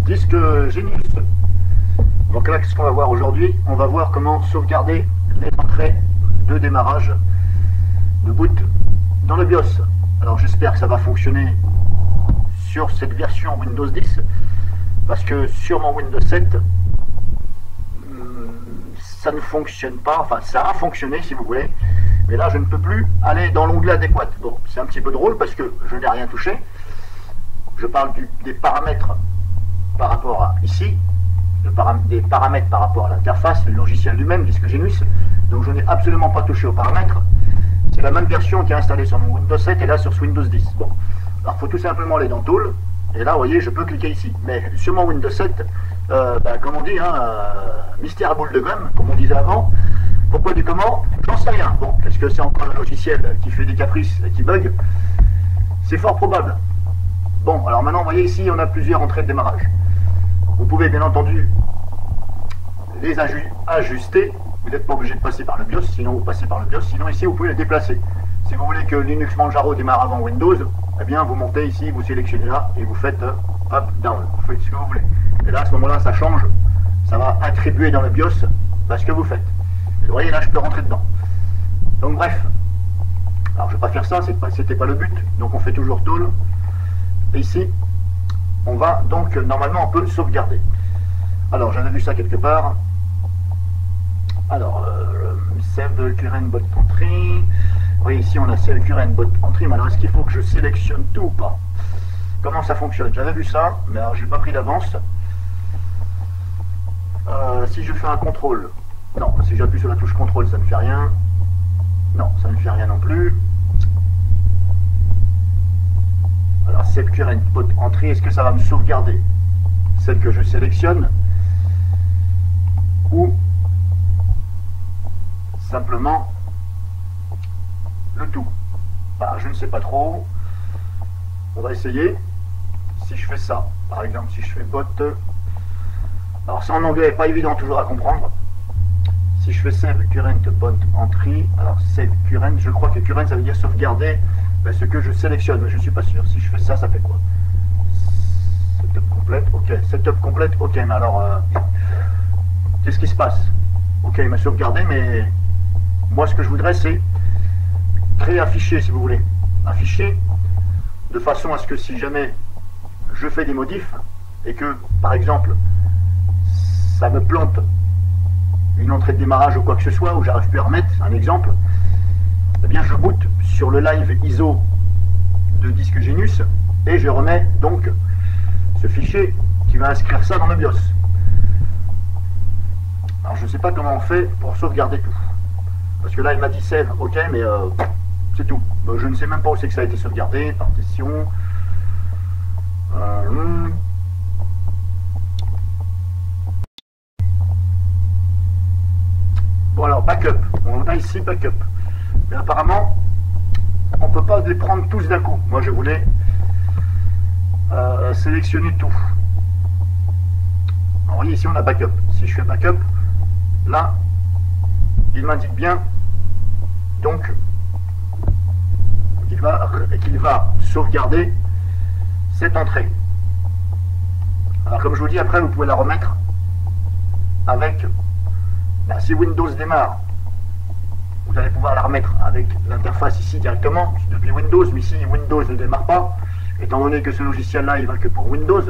disque Genius. Donc là, qu'est-ce qu'on va voir aujourd'hui? On va voir comment sauvegarder les entrées de démarrage de boot dans le BIOS. Alors j'espère que ça va fonctionner sur cette version Windows 10, parce que sur mon Windows 7, ça ne fonctionne pas, enfin ça a fonctionné si vous voulez, mais là je ne peux plus aller dans l'onglet adéquat. Bon, c'est un petit peu drôle parce que je n'ai rien touché. Je parle des paramètres par rapport à ici, des paramètres par rapport à l'interface, le logiciel lui-même, disque Genius. Donc je n'ai absolument pas touché aux paramètres. C'est la même version qui est installée sur mon Windows 7 et là sur ce Windows 10. Bon, alors il faut tout simplement aller dans Tool, et là vous voyez je peux cliquer ici. Mais sur mon Windows 7, comme on dit, mystère à boule de gomme, comme on disait avant. Pourquoi du comment? J'en sais rien. Bon, est-ce que c'est encore le logiciel qui fait des caprices et qui bug? C'est fort probable. Bon, alors maintenant, vous voyez ici, on a plusieurs entrées de démarrage. Vous pouvez bien entendu les ajuster. Vous n'êtes pas obligé de passer par le BIOS, sinon vous passez par le BIOS. Sinon ici, vous pouvez les déplacer. Si vous voulez que Linux Manjaro démarre avant Windows, eh bien, vous montez ici, vous sélectionnez là et vous faites up, down. Vous faites ce que vous voulez. Et là, à ce moment-là, ça change. Ça va attribuer dans le BIOS ce que vous faites. Et vous voyez, là, je peux rentrer dedans. Donc, bref. Alors, je ne vais pas faire ça, c'était pas le but. Donc, on fait toujours Tool. Et ici, on va donc, normalement, on peut sauvegarder. Alors, j'avais vu ça quelque part. Alors, Save Current Bot Entry. Oui, ici, on a Save Current Bot Entry. Mais alors, est-ce qu'il faut que je sélectionne tout ou pas? Comment ça fonctionne? J'avais vu ça, mais alors, j'ai pas pris d'avance. Si je fais un contrôle, non, si j'appuie sur la touche contrôle, ça ne fait rien. Non, ça ne fait rien non plus. Alors, Save Current Bot Entry, est-ce que ça va me sauvegarder celle que je sélectionne ou simplement le tout? Je ne sais pas trop. On va essayer. Si je fais ça, par exemple, si je fais bot, alors c'est en anglais, pas évident toujours à comprendre. Si je fais Save Current Bot Entry, alors Save Current, je crois que Current ça veut dire sauvegarder ce que je sélectionne, mais je ne suis pas sûr. Si je fais ça, ça fait quoi? Setup complète, ok. Setup complète, ok, mais alors, qu'est-ce qui se passe? Ok, il m'a sauvegardé, mais moi ce que je voudrais c'est créer un fichier, si vous voulez. Un fichier, de façon à ce que si jamais je fais des modifs, et que, par exemple, ça me plante une entrée de démarrage ou quoi que ce soit, où j'arrive plus à remettre, un exemple, eh bien je boot sur le live ISO de disque Genius, et je remets donc ce fichier qui va inscrire ça dans le BIOS. Alors je ne sais pas comment on fait pour sauvegarder tout. Parce que là il m'a dit save, ok, mais c'est tout. Je ne sais même pas où c'est que ça a été sauvegardé, partition. Bon alors backup, on a ici backup. Mais apparemment, on ne peut pas les prendre tous d'un coup. Moi je voulais sélectionner tout. Alors, voyez ici on a backup. Si je fais backup, là, il m'indique bien donc qu'il va sauvegarder cette entrée. Alors comme je vous dis, après vous pouvez la remettre avec, si Windows démarre, vous allez pouvoir la remettre avec l'interface ici directement depuis Windows, mais si Windows ne démarre pas, étant donné que ce logiciel là il va que pour Windows,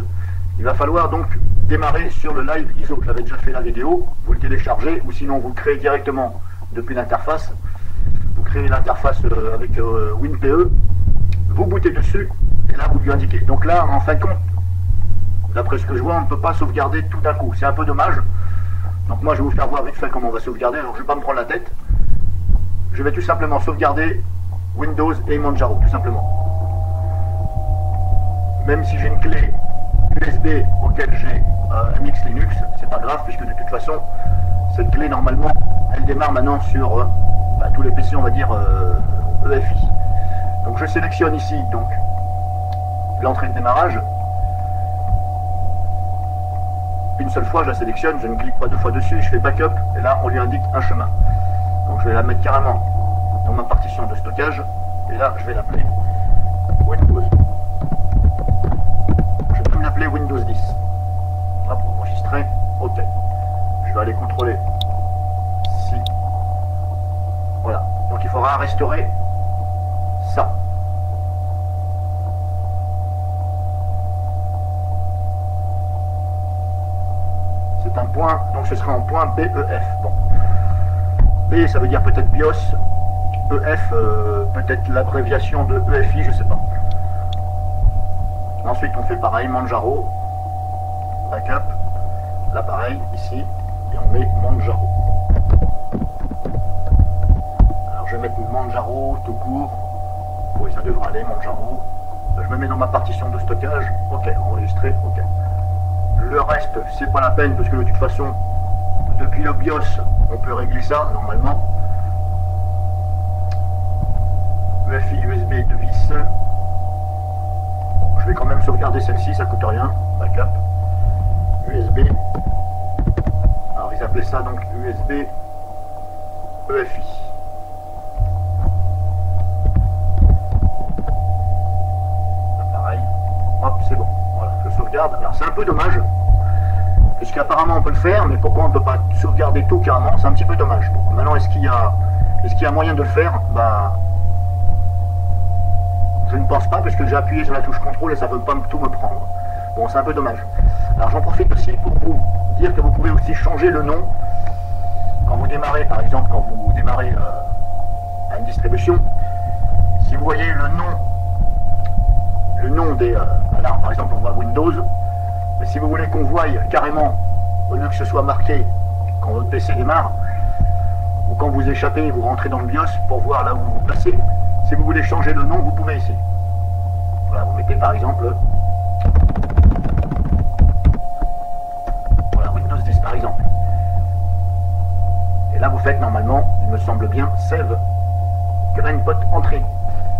il va falloir donc démarrer sur le live ISO. J'avais déjà fait la vidéo, vous le téléchargez ou sinon vous le créez directement depuis l'interface. Vous créez l'interface avec WinPE, vous bootez dessus et là vous lui indiquez. Donc là en fin de compte, d'après ce que je vois, on ne peut pas sauvegarder tout d'un coup. C'est un peu dommage. Donc moi je vais vous faire voir vite fait comment on va sauvegarder. Alors je ne vais pas me prendre la tête. Je vais tout simplement sauvegarder Windows et Manjaro, tout simplement. Même si j'ai une clé USB auquel j'ai MX Linux, c'est pas grave puisque de toute façon cette clé normalement elle démarre maintenant sur tous les PC on va dire EFI. Donc je sélectionne ici donc l'entrée de démarrage. Une seule fois je la sélectionne, je ne clique pas deux fois dessus, je fais backup et là on lui indique un chemin. Donc je vais la mettre carrément dans ma partition de stockage et là je vais l'appeler Windows. Je peux l'appeler Windows 10. aller contrôler si. Voilà. Donc il faudra restaurer ça. C'est un point, donc ce sera en point BEF. Bon. B, ça veut dire peut-être BIOS. EF, peut-être l'abréviation de EFI, je sais pas. Ensuite, on fait pareil, Manjaro. Backup. Là, pareil, ici. Et on met Manjaro. Alors, je vais mettre Manjaro tout court. Oui, ça devrait aller, Manjaro. Je me mets dans ma partition de stockage. Ok, enregistré, ok. Le reste, c'est pas la peine, parce que de toute façon, depuis le BIOS, on peut régler ça, normalement. EFI USB de vis. Je vais quand même sauvegarder celle-ci, ça coûte rien. Backup. USB. Alors ils appelaient ça donc USB EFI. Pareil. Hop, c'est bon. Voilà, je sauvegarde. Alors c'est un peu dommage. Puisqu'apparemment on peut le faire, mais pourquoi on ne peut pas sauvegarder tout carrément? C'est un petit peu dommage. Bon, maintenant est-ce qu'il y a moyen de le faire? Bah, je ne pense pas, parce que j'ai appuyé sur la touche contrôle et ça ne veut pas tout me prendre. Bon, c'est un peu dommage. Alors j'en profite aussi pour vous dire que vous pouvez aussi changer le nom. Quand vous démarrez, par exemple, quand vous démarrez à une distribution, si vous voyez le nom des... alors par exemple on voit Windows, mais si vous voulez qu'on voie carrément, au lieu que ce soit marqué quand votre PC démarre, ou quand vous échappez, vous rentrez dans le BIOS pour voir là où vous vous placez, si vous voulez changer le nom, vous pouvez ici. Voilà, vous mettez par exemple... Voilà, Windows 10 par exemple. Et là vous faites normalement, il me semble bien, Save Greenbot Entrée.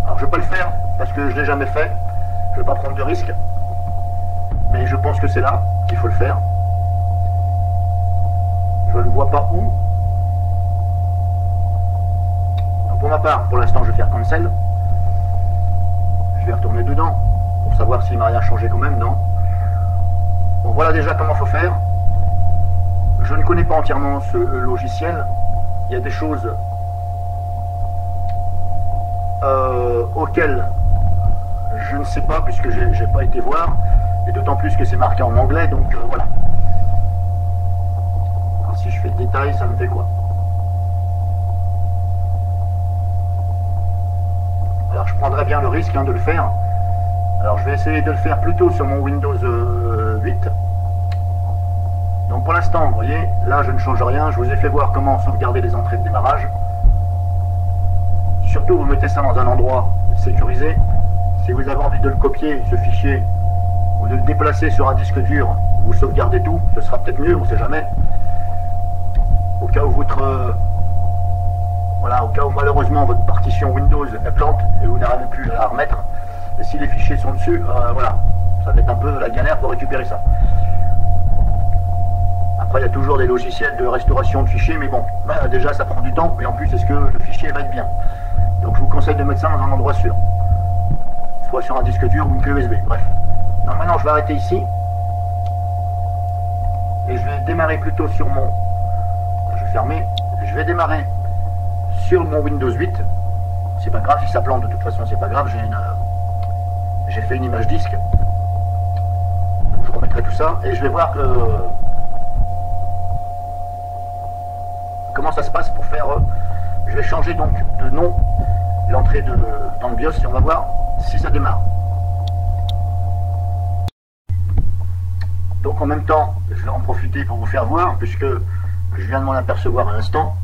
Alors je ne vais pas le faire, parce que je ne l'ai jamais fait. Je ne vais pas prendre de risque. Mais je pense que c'est là qu'il faut le faire. Je ne vois pas où. Donc pour ma part, pour l'instant, je vais faire Cancel. Je vais retourner dedans pour savoir s'il m'a rien changé quand même, non. Bon, voilà déjà comment il faut faire. Je ne connais pas entièrement ce logiciel. Il y a des choses auxquelles je ne sais pas, puisque je n'ai pas été voir. Et d'autant plus que c'est marqué en anglais, donc voilà. Alors si je fais détail, ça me fait quoi? Alors je prendrais bien le risque de le faire. Alors je vais essayer de le faire plutôt sur mon Windows 8. Donc pour l'instant, vous voyez, là je ne change rien. Je vous ai fait voir comment sauvegarder les entrées de démarrage. Surtout, vous mettez ça dans un endroit sécurisé. Si vous avez envie de le copier, ce fichier, ou de le déplacer sur un disque dur, vous sauvegardez tout, ce sera peut-être mieux, on ne sait jamais. Au cas où voilà, au cas où malheureusement votre partition Windows est plante et vous n'arrivez plus à la remettre. Et si les fichiers sont dessus, voilà, ça va être un peu la galère pour récupérer ça. Après, il y a toujours des logiciels de restauration de fichiers, mais bon, bah, déjà ça prend du temps, et en plus, est-ce que le fichier va être bien? Donc je vous conseille de mettre ça dans un endroit sûr. Soit sur un disque dur ou une clé USB, bref. Non, maintenant je vais arrêter ici. Et je vais démarrer plutôt sur mon... Je vais fermer. Je vais démarrer sur mon Windows 8. C'est pas grave si ça plante, de toute façon c'est pas grave. J'ai fait une image disque. Je remettrai tout ça et je vais voir comment ça se passe pour faire... je vais changer donc de nom l'entrée dans le BIOS et on va voir si ça démarre. Donc en même temps, je vais en profiter pour vous faire voir, puisque je viens de m'en apercevoir à l'instant.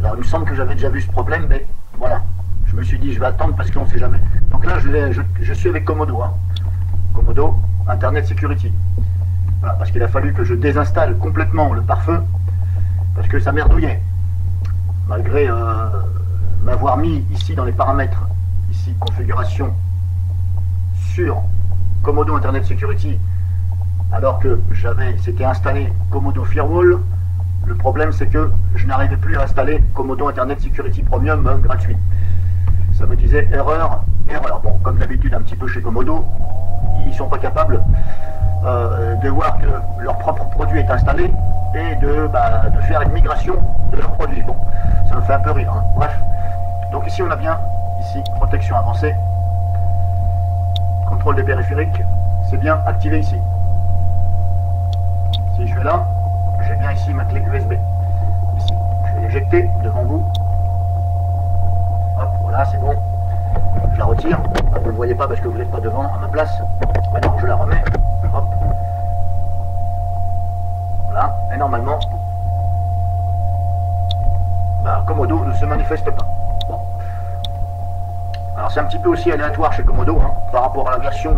Alors il me semble que j'avais déjà vu ce problème, mais voilà. Je me suis dit, je vais attendre parce qu'on ne sait jamais. Donc là, je suis avec Comodo. Hein. Comodo, Internet Security. Voilà, parce qu'il a fallu que je désinstalle complètement le pare-feu, parce que ça merdouillait. Malgré m'avoir mis ici dans les paramètres, ici configuration, sur Comodo Internet Security, alors que c'était installé Comodo Firewall. Le problème c'est que je n'arrivais plus à installer Comodo Internet Security Premium gratuit. Ça me disait erreur. Bon, comme d'habitude un petit peu chez Comodo, ils ne sont pas capables de voir que leur propre produit est installé et de faire une migration de leurs produits. Bon, ça me fait un peu rire, hein. Bref. Donc ici on a bien, ici, protection avancée, contrôle des périphériques, c'est bien activé ici. Si je vais là, j'ai bien ici ma clé USB. Ici, je vais l'éjecter devant vous. Hop, voilà, c'est bon. Je la retire. Vous ne le voyez pas parce que vous n'êtes pas devant à ma place. Maintenant, je la remets. Hop. Voilà. Et normalement, Komodo ne se manifeste pas. Bon. Alors, c'est un petit peu aussi aléatoire chez Komodo, hein, par rapport à la version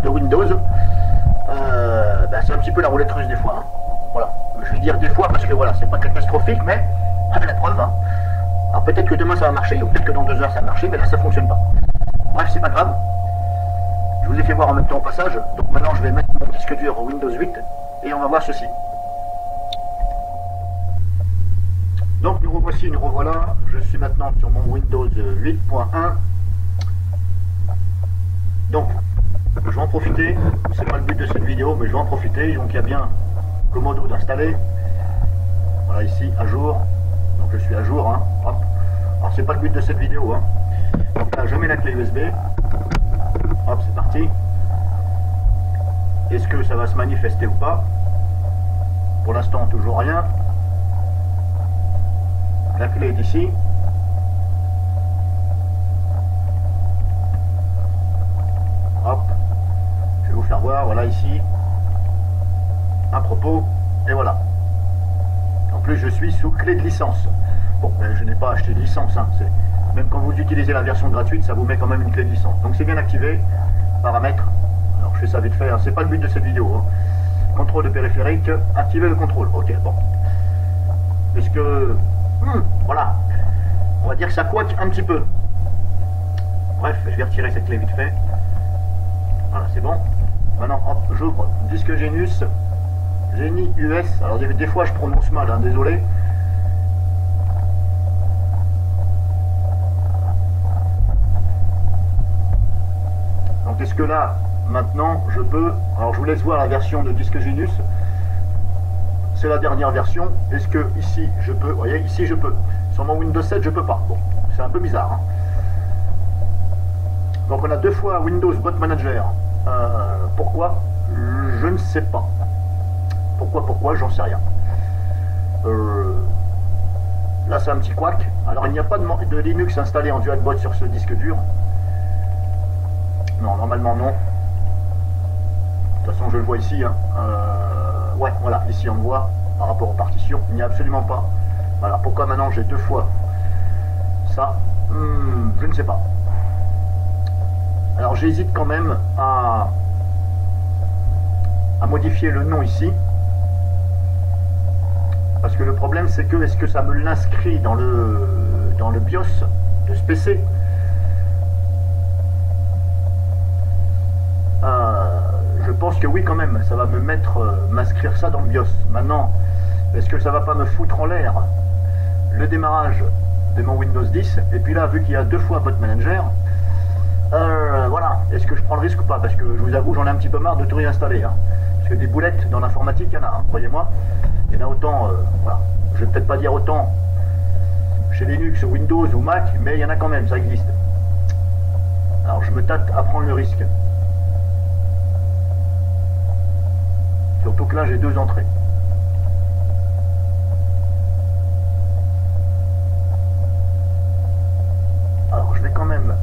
de Windows. C'est un petit peu la roulette russe des fois. Hein. Voilà. Je vais dire des fois parce que voilà, c'est pas catastrophique, mais la preuve. Hein. Alors peut-être que demain ça va marcher, ou peut-être que dans 2 heures ça va marcher, mais là ça fonctionne pas. Bref, c'est pas grave. Je vous ai fait voir en même temps au passage. Donc maintenant je vais mettre mon disque dur Windows 8 et on va voir ceci. Donc nous revoici, nous revoilà. Je suis maintenant sur mon Windows 8.1. Donc je vais en profiter. C'est pas le but de cette vidéo, mais je vais en profiter. Donc il y a bien Komodo d'installer. Voilà ici à jour. Donc je suis à jour. Hein. Hop. Alors c'est pas le but de cette vidéo. Hein. Donc là je mets la clé USB. Hop, c'est parti. Est-ce que ça va se manifester ou pas? Pour l'instant toujours rien. La clé est ici. Hop. Je vais vous faire voir. Voilà ici. À propos. Et voilà. En plus je suis sous clé de licence. Bon, ben, je n'ai pas acheté de licence. Hein. Même quand vous utilisez la version gratuite, ça vous met quand même une clé de licence. Donc c'est bien activé. Paramètres. Alors je fais ça vite fait. Hein. C'est pas le but de cette vidéo. Hein. Contrôle de périphérique. Activer le contrôle. Ok, bon. Est-ce que... voilà. On va dire que ça couac un petit peu. Bref, je vais retirer cette clé vite fait. Voilà, c'est bon. Maintenant, hop, j'ouvre disque Genius. Genie US. Alors des fois je prononce mal, hein, désolé. Donc est-ce que là, maintenant, je peux... Alors je vous laisse voir la version de disque Genius. C'est la dernière version. Est-ce que ici je peux... Vous voyez, ici je peux. Sur mon Windows 7 je peux pas. Bon, c'est un peu bizarre. Hein. Donc on a 2 fois Windows Bot Manager. Pourquoi? Je ne sais pas. Pourquoi, j'en sais rien. Là c'est un petit couac. Alors il n'y a pas de Linux installé en DualBot sur ce disque dur. Non, normalement non. De toute façon je le vois ici. Hein. Ouais, voilà, ici on le voit par rapport aux partitions. Il n'y a absolument pas. Voilà, pourquoi maintenant j'ai 2 fois ça? Je ne sais pas. Alors j'hésite quand même à modifier le nom ici. Parce que le problème c'est que, est-ce que ça me l'inscrit dans le BIOS de ce PC? Je pense que oui quand même, ça va me m'inscrire ça dans le BIOS. Maintenant, est-ce que ça va pas me foutre en l'air le démarrage de mon Windows 10? Et puis là, vu qu'il y a 2 fois Bot Manager, voilà, est-ce que je prends le risque ou pas? Parce que je vous avoue, j'en ai un petit peu marre de tout réinstaller. Hein. Parce que des boulettes dans l'informatique, il y en a, hein, croyez-moi. Il y en a autant, voilà. Je vais peut-être pas dire autant chez Linux, Windows ou Mac, mais il y en a quand même, ça existe. Alors je me tâte à prendre le risque. Surtout que là, j'ai 2 entrées. Alors je vais quand même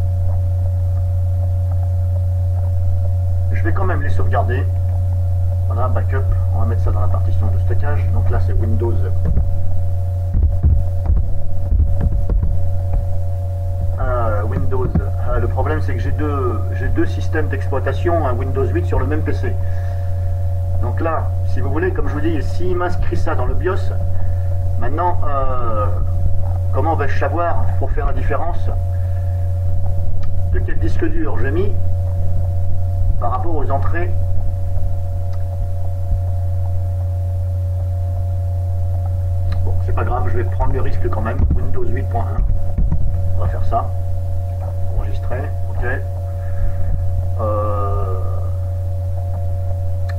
les sauvegarder. Voilà, backup, on va mettre ça dans la partition de stockage. Donc là c'est Windows. Windows. Le problème c'est que j'ai deux systèmes d'exploitation, un Windows 8 sur le même PC. Donc là, si vous voulez, comme je vous dis, s'il m'inscrit ça dans le BIOS, maintenant, comment vais-je savoir, pour faire la différence, de quel disque dur j'ai mis par rapport aux entrées? Bon, c'est pas grave, je vais prendre le risque quand même. Windows 8.1. On va faire ça. Enregistrer, ok.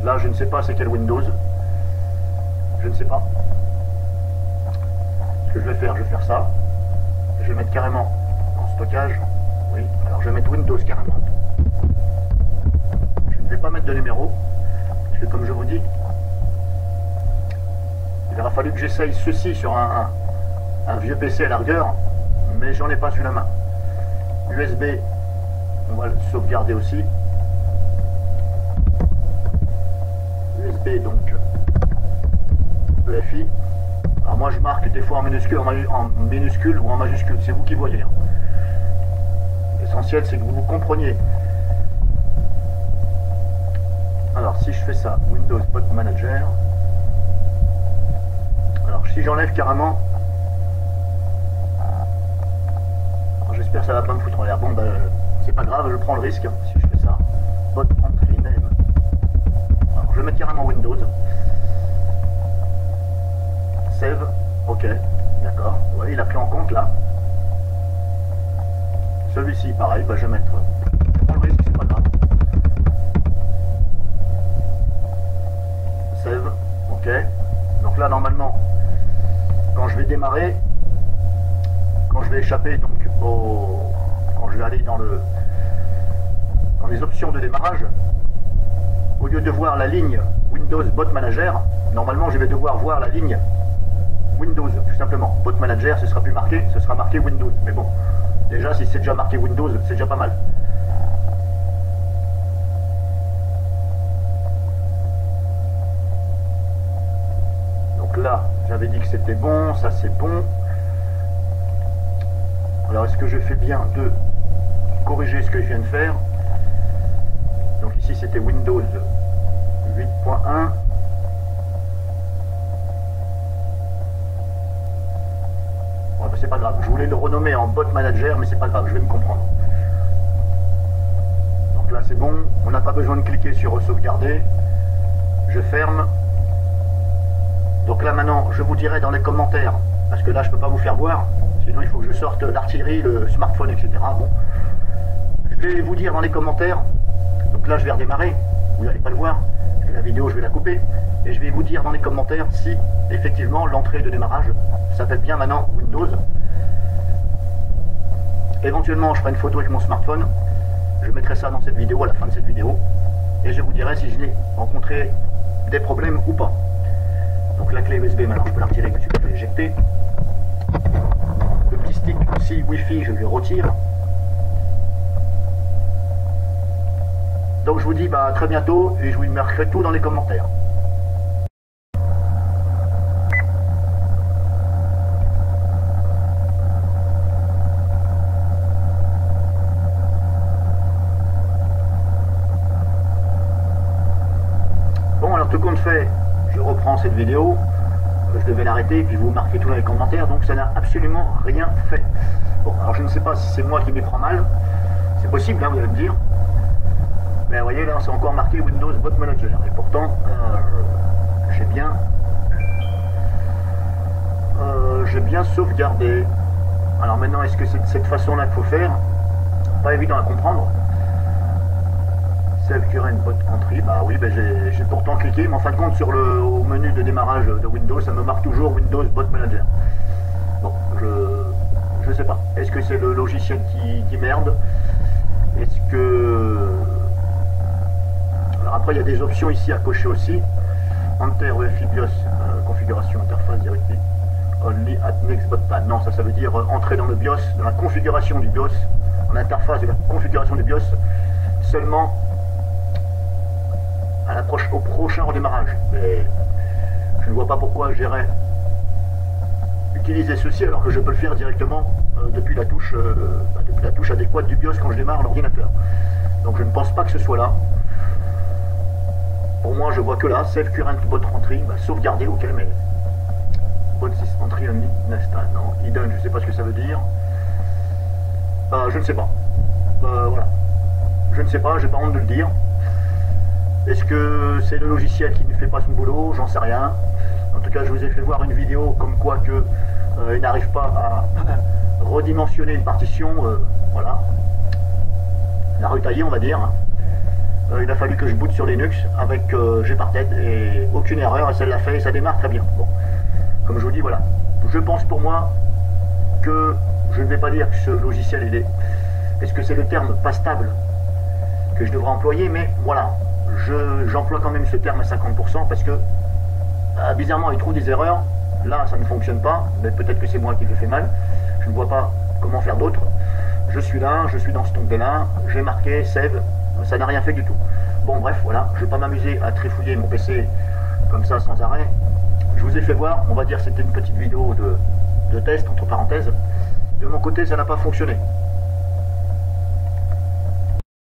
Là, je ne sais pas c'est quel Windows. Je ne sais pas. Ce que je vais faire ça. Je vais mettre carrément en stockage. Oui, alors je vais mettre Windows carrément. Je ne vais pas mettre de numéro. Parce que comme je vous dis, il aura fallu que j'essaye ceci sur un vieux PC à la rigueur, mais j'en ai pas sous la main. USB, on va le sauvegarder aussi. USB donc EFI. Alors moi je marque des fois en minuscule, ou en majuscule, c'est vous qui voyez. L'essentiel c'est que vous compreniez. Alors si je fais ça, Windows Bot Manager. Alors si j'enlève carrément, j'espère que ça va pas me foutre en l'air. Bon ben c'est pas grave, je prends le risque si je fais ça. Bot Entry Name. Alors je vais mettre carrément Windows. Save, ok, d'accord. Vous voyez, il a pris en compte là. Celui-ci, pareil, bah, je vais mettre. Je prends le risque, c'est pas grave. Save, ok. Donc là, normalement, quand je vais démarrer, quand je vais échapper, donc quand je vais aller dans les options de démarrage, au lieu de voir la ligne Windows Bot Manager, normalement, je vais devoir voir la ligne Windows, tout simplement. Bot Manager, ce sera plus marqué, ce sera marqué Windows. Mais bon, déjà, si c'est déjà marqué Windows, c'est déjà pas mal. Donc là, j'avais dit que c'était bon, ça c'est bon. Alors, est-ce que je fais bien de corriger ce que je viens de faire? Donc ici, c'était Windows 8.1. C'est pas grave, je voulais le renommer en Bot Manager, mais c'est pas grave, je vais me comprendre. Donc là c'est bon, on n'a pas besoin de cliquer sur sauvegarder. Je ferme. Donc là maintenant, je vous dirai dans les commentaires, parce que là je peux pas vous faire voir, sinon il faut que je sorte l'artillerie, le smartphone, etc. Bon, je vais vous dire dans les commentaires. Donc là je vais redémarrer, vous n'allez pas le voir, parce que la vidéo je vais la couper, et je vais vous dire dans les commentaires si effectivement l'entrée de démarrage s'appelle bien maintenant Windows. Éventuellement je ferai une photo avec mon smartphone, je mettrai ça dans cette vidéo, à la fin de cette vidéo, et je vous dirai si je n'ai rencontré des problèmes ou pas. Donc la clé USB maintenant je peux la retirer, je peux l'éjecter. Le petit stick aussi Wi-Fi je le retire. Donc je vous dis à très bientôt et je vous marquerai tout dans les commentaires. Bon alors tout compte fait, je reprends cette vidéo, je devais l'arrêter et puis vous marquez tout dans les commentaires, donc ça n'a absolument rien fait. Bon alors je ne sais pas si c'est moi qui m'y prends mal, c'est possible vous allez me dire. Mais vous voyez là c'est encore marqué Windows Bot Manager et pourtant j'ai bien sauvegardé. Alors maintenant est-ce que c'est de cette façon là qu'il faut faire? Pas évident à comprendre. Save Current Bot Entry, bah oui j'ai pourtant cliqué, mais en fin de compte au menu de démarrage de Windows ça me marque toujours Windows Bot Manager. Bon je sais pas, est-ce que c'est le logiciel qui merde? Est-ce que... Alors après il y a des options ici à cocher aussi. Enter EFI BIOS, configuration interface directive only at next button. Non, ça veut dire entrer dans le BIOS, dans la configuration du BIOS, en interface de la configuration du BIOS, seulement au prochain redémarrage. Mais je ne vois pas pourquoi j'irais utiliser ceci alors que je peux le faire directement depuis la touche adéquate du BIOS quand je démarre l'ordinateur. Donc je ne pense pas que ce soit là. Pour moi je vois que là, Save Current Bot Entry, sauvegarder, ok, mais Bot Entry only, next time, non, hidden, je ne sais pas ce que ça veut dire. Je ne sais pas. Voilà. Je ne sais pas, j'ai pas honte de le dire. Est-ce que c'est le logiciel qui ne fait pas son boulot? J'en sais rien. En tout cas, je vous ai fait voir une vidéo comme quoi que il n'arrive pas à redimensionner une partition, voilà. La retailler, on va dire. il a fallu que je boote sur Linux avec Gparted et aucune erreur, et ça l'a fait et ça démarre très bien. Bon, comme je vous dis, voilà. Je pense pour moi que je ne vais pas dire que ce logiciel il est... Est-ce que c'est le terme pas stable que je devrais employer? Mais voilà, j'emploie quand même ce terme à 50% parce que bizarrement il trouve des erreurs. Là ça ne fonctionne pas, mais peut-être que c'est moi qui le fais mal. Je ne vois pas comment faire d'autre. Je suis là, je suis dans cet onglet là, j'ai marqué save, ça n'a rien fait du tout. Bon bref, voilà, je ne vais pas m'amuser à trifouiller mon PC comme ça sans arrêt. Je vous ai fait voir, on va dire c'était une petite vidéo de test entre parenthèses. De mon côté ça n'a pas fonctionné.